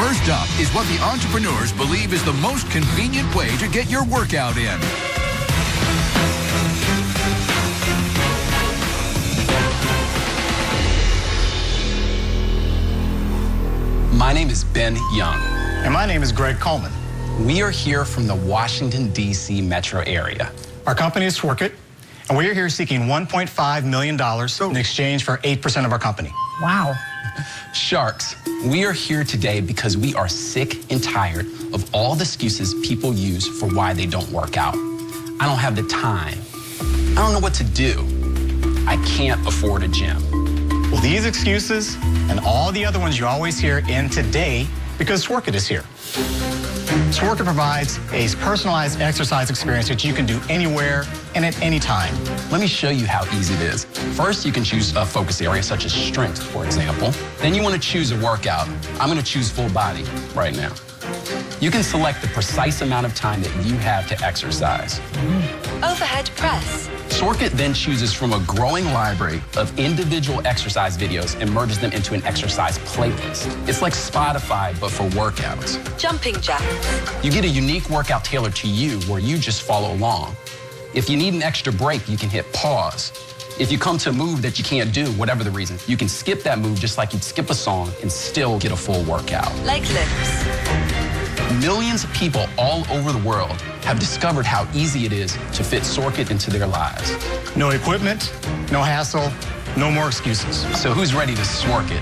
First up is what the entrepreneurs believe is the most convenient way to get your workout in. My name is Ben Young. And my name is Greg Coleman. We are here from the Washington, D.C. metro area. Our company is Sworkit, and we are here seeking $1.5 million in exchange for 8% of our company. Wow. Sharks, we are here today because we are sick and tired of all the excuses people use for why they don't work out. I don't have the time. I don't know what to do. I can't afford a gym. Well, these excuses and all the other ones you always hear end today because Sworkit is here. Sworkit provides a personalized exercise experience that you can do anywhere and at any time. Let me show you how easy it is. First, you can choose a focus area such as strength, for example. Then you want to choose a workout. I'm going to choose full body right now. You can select the precise amount of time that you have to exercise. Overhead press. Sworkit then chooses from a growing library of individual exercise videos and merges them into an exercise playlist. It's like Spotify, but for workouts. Jumping jacks. You get a unique workout tailored to you where you just follow along. If you need an extra break, you can hit pause. If you come to a move that you can't do, whatever the reason, you can skip that move just like you'd skip a song and still get a full workout. Leg lifts. Millions of people all over the world have discovered how easy it is to fit Sworkit into their lives. No equipment, no hassle, no more excuses. So who's ready to Sworkit?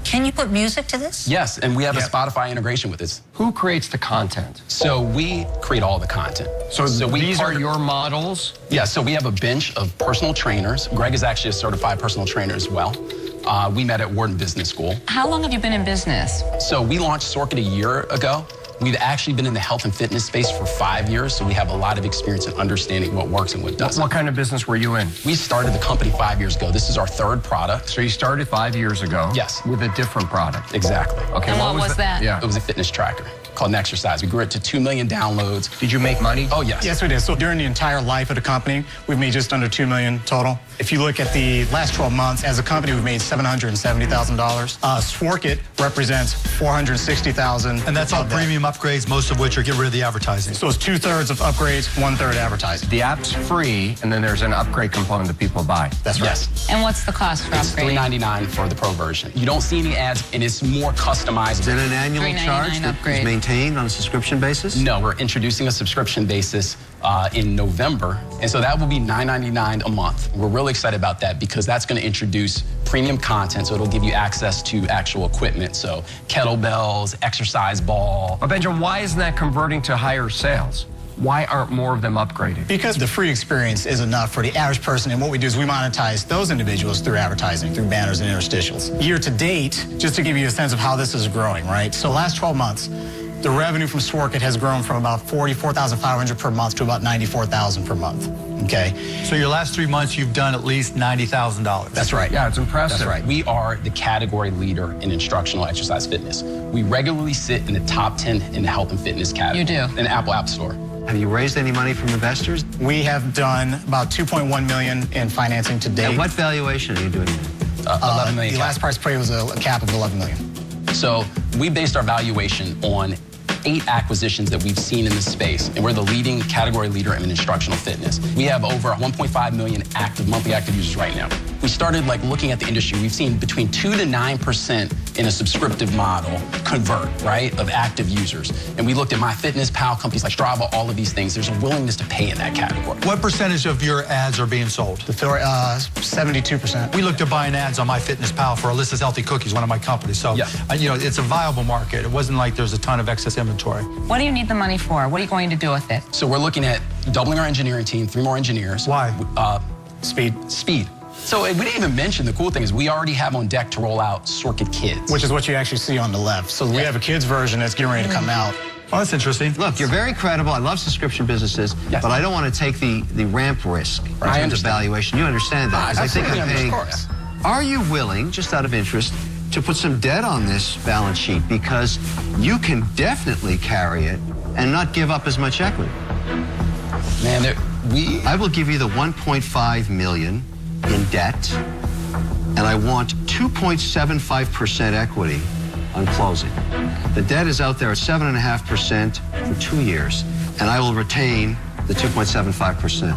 Can you put music to this? Yes, and we have a Spotify integration with this. Who creates the content? So we create all the content. So these are your models? Yeah, so we have a bench of personal trainers. Greg is actually a certified personal trainer as well. We met at Wharton Business School. How long have you been in business? So we launched Sworkit a year ago. We've actually been in the health and fitness space for 5 years, so we have a lot of experience in understanding what works and what doesn't. What kind of business were you in? We started the company 5 years ago. This is our third product. So you started 5 years ago? Yes. With a different product? Exactly. Okay, And what was that? Yeah. It was a fitness tracker called Exercise. We grew it to 2 million downloads. Did you make money? Oh, yes. Yes, we did. So during the entire life of the company, we've made just under $2 million total. If you look at the last 12 months, as a company, we've made $770,000. Sworkit represents $460,000. And that's all premium upgrades, most of which are get rid of the advertising. So it's 2/3 of upgrades, 1/3 advertising. The app's free, and then there's an upgrade component that people buy. That's right. Yes. And what's the cost for It's upgrading? $399 for the pro version. You don't see any ads, and it's more customizable. Is it an annual $399 charge that upgrade. is maintained on a subscription basis? No, we're introducing a subscription basis in November, and so that will be $9.99 a month. We're really excited about that because that's going to introduce premium content, so it'll give you access to actual equipment, so kettlebells, exercise ball. But Benjamin, why isn't that converting to higher sales? Why aren't more of them upgraded? Because the free experience is enough for the average person, and what we do is we monetize those individuals through advertising, through banners and interstitials. Year to date, just to give you a sense of how this is growing, right? So last 12 months, the revenue from Sworkit has grown from about $44,500 per month to about $94,000 per month, okay? So your last 3 months, you've done at least $90,000. That's right. Yeah, it's impressive. That's right. We are the category leader in instructional exercise fitness. We regularly sit in the top 10 in the health and fitness category. You do? In the Apple App Store. Have you raised any money from investors? We have done about $2.1 million in financing to date. And what valuation are you doing? 11 million. The last price paid was a cap of $11 million. So we based our valuation on 8 acquisitions that we've seen in this space, and we're the leading category leader in instructional fitness. We have over 1.5 million monthly active users right now. We started looking at the industry. We've seen between 2 to 9% in a subscriptive model convert, right, of active users. And we looked at MyFitnessPal, companies like Strava, all of these things. There's a willingness to pay in that category. What percentage of your ads are being sold? 72%. We looked at buying ads on MyFitnessPal for Alyssa's Healthy Cookies, one of my companies. So, Yeah. It's a viable market. It wasn't like there's a ton of excess inventory. What do you need the money for? What are you going to do with it? So we're looking at doubling our engineering team, 3 more engineers. Why? Speed. Speed. So we didn't even mention the cool thing is we already have on deck to roll out Sworkit Kids. Which is what you actually see on the left. So we have a kids version that's getting ready to come out. Oh, that's interesting. Look, you're very credible. I love subscription businesses, Yes. but I don't want to take the ramp risk in terms of understand. valuation. You understand that? 'Cause I think I'm paying. Of course. Are you willing, just out of interest, to put some debt on this balance sheet? Because you can definitely carry it and not give up as much equity. Man, I will give you the $1.5 million in debt, and I want 2.75% equity on closing. The debt is out there at 7.5% for 2 years, and I will retain the 2.75%.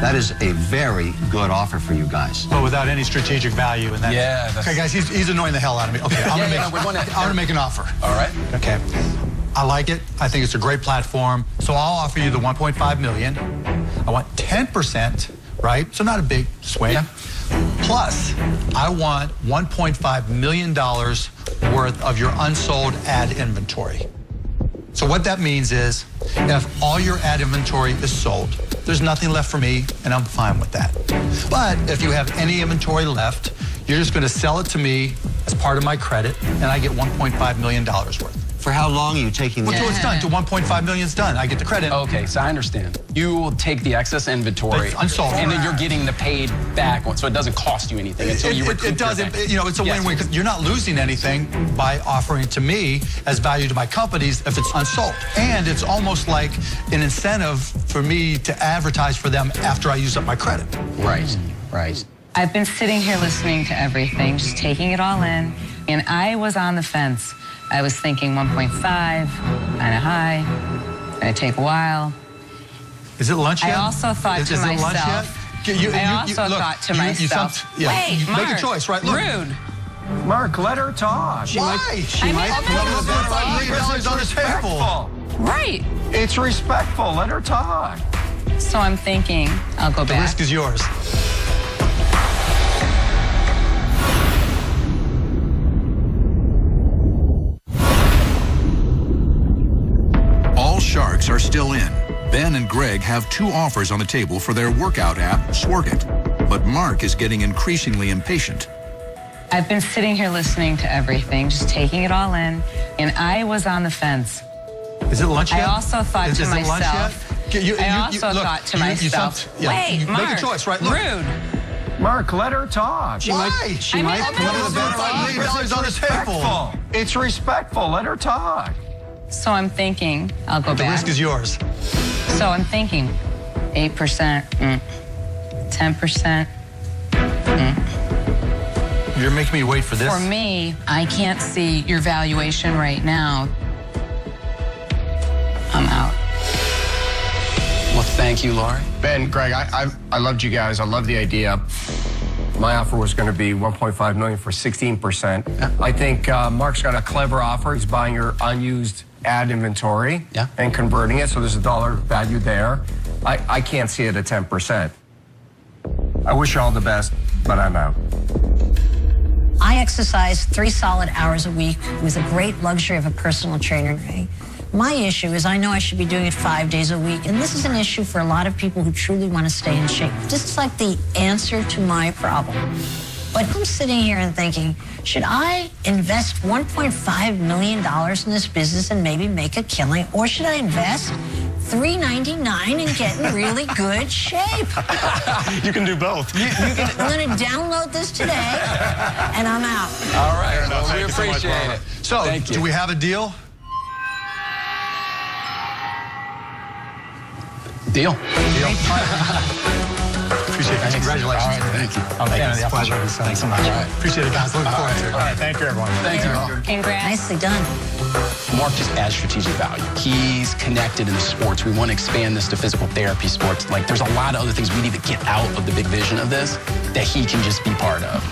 That is a very good offer for you guys. But without any strategic value in that. Yeah, that's- Okay, guys, he's annoying the hell out of me. Okay, I'm gonna make an offer. All right. Okay. I like it. I think it's a great platform. So I'll offer you the 1.5 million. I want 10%, right? So not a big swing. Yeah. Plus, I want $1.5 million worth of your unsold ad inventory. So what that means is, if all your ad inventory is sold, there's nothing left for me, and I'm fine with that. But if you have any inventory left, you're just going to sell it to me as part of my credit, and I get $1.5 million worth. For how long are you taking Well, this? till it's done, till 1.5 million's done. I get the credit. Okay, so I understand. You will take the excess inventory, It's unsold. and then you're getting the paid back, so it doesn't cost you anything until you recoup It doesn't, your thing. you know, it's a Yes. win-win, because you're not losing anything by offering it to me as value to my companies if it's unsold. And it's almost like an incentive for me to advertise for them after I use up my credit. Right, right. I've been sitting here listening to everything, just taking it all in, and I was on the fence. I was thinking 1.5, kind of high, gonna take a while. Is it lunch I yet? also thought Is to it lunch myself. yet? I also look, thought to you myself. yeah, Wait, make Mark, a choice, right? Look. Rude. Mark, let her talk. Why? She might I'm put not a bet on $1.5 million on the table. Right. It's respectful. Let her talk. So I'm thinking I'll go The back. risk is yours. All sharks are still in. Ben and Greg have 2 offers on the table for their workout app, Sworkit. But Mark is getting increasingly impatient. I've been sitting here listening to everything, just taking it all in, and I was on the fence. Is it lunch I yet? also thought Is to it lunch myself. yet? I also look, thought to you myself. yeah, Wait, Mark. make a choice, right? Look. Rude. Mark, let her talk. Why? She I might mean, put I'm a bet not- on $1.5 million on the table. Respectful. It's respectful. Let her talk. So I'm thinking I'll go The back. risk is yours. So I'm thinking 8%, 10%. You're making me wait for this. For me, I can't see your valuation right now. I'm out. Well, thank you, Laurie. Ben, Greg, I loved you guys. I love the idea. My offer was going to be $1.5 million for 16%. Yeah. I think Mark's got a clever offer. He's buying your unused ad inventory and converting it, so there's a dollar value there. I can't see it at 10%. I wish you all the best, but I'm out. I exercise 3 solid hours a week with the great luxury of a personal trainer. My issue is I know I should be doing it 5 days a week, and this is an issue for a lot of people who truly want to stay in shape. This is like the answer to my problem. But I'm sitting here and thinking, should I invest $1.5 million in this business and maybe make a killing, or should I invest $3.99 and get in really good shape? You can do both. I'm going to download this today, and I'm out. All right, well, we Thank you so much, appreciate Barbara. it. So, Thank you. do we have a deal? Deal. Appreciate it. Congratulations. All right, thank you. I'm a fan of the pleasure. Thanks so much. Appreciate it, guys. Looking forward to it. All right, thank you, everyone. Thank you. Congrats. Nicely done. Mark just adds strategic value. He's connected in the sports. We want to expand this to physical therapy sports. Like, there's a lot of other things we need to get out of the big vision of this that he can just be part of.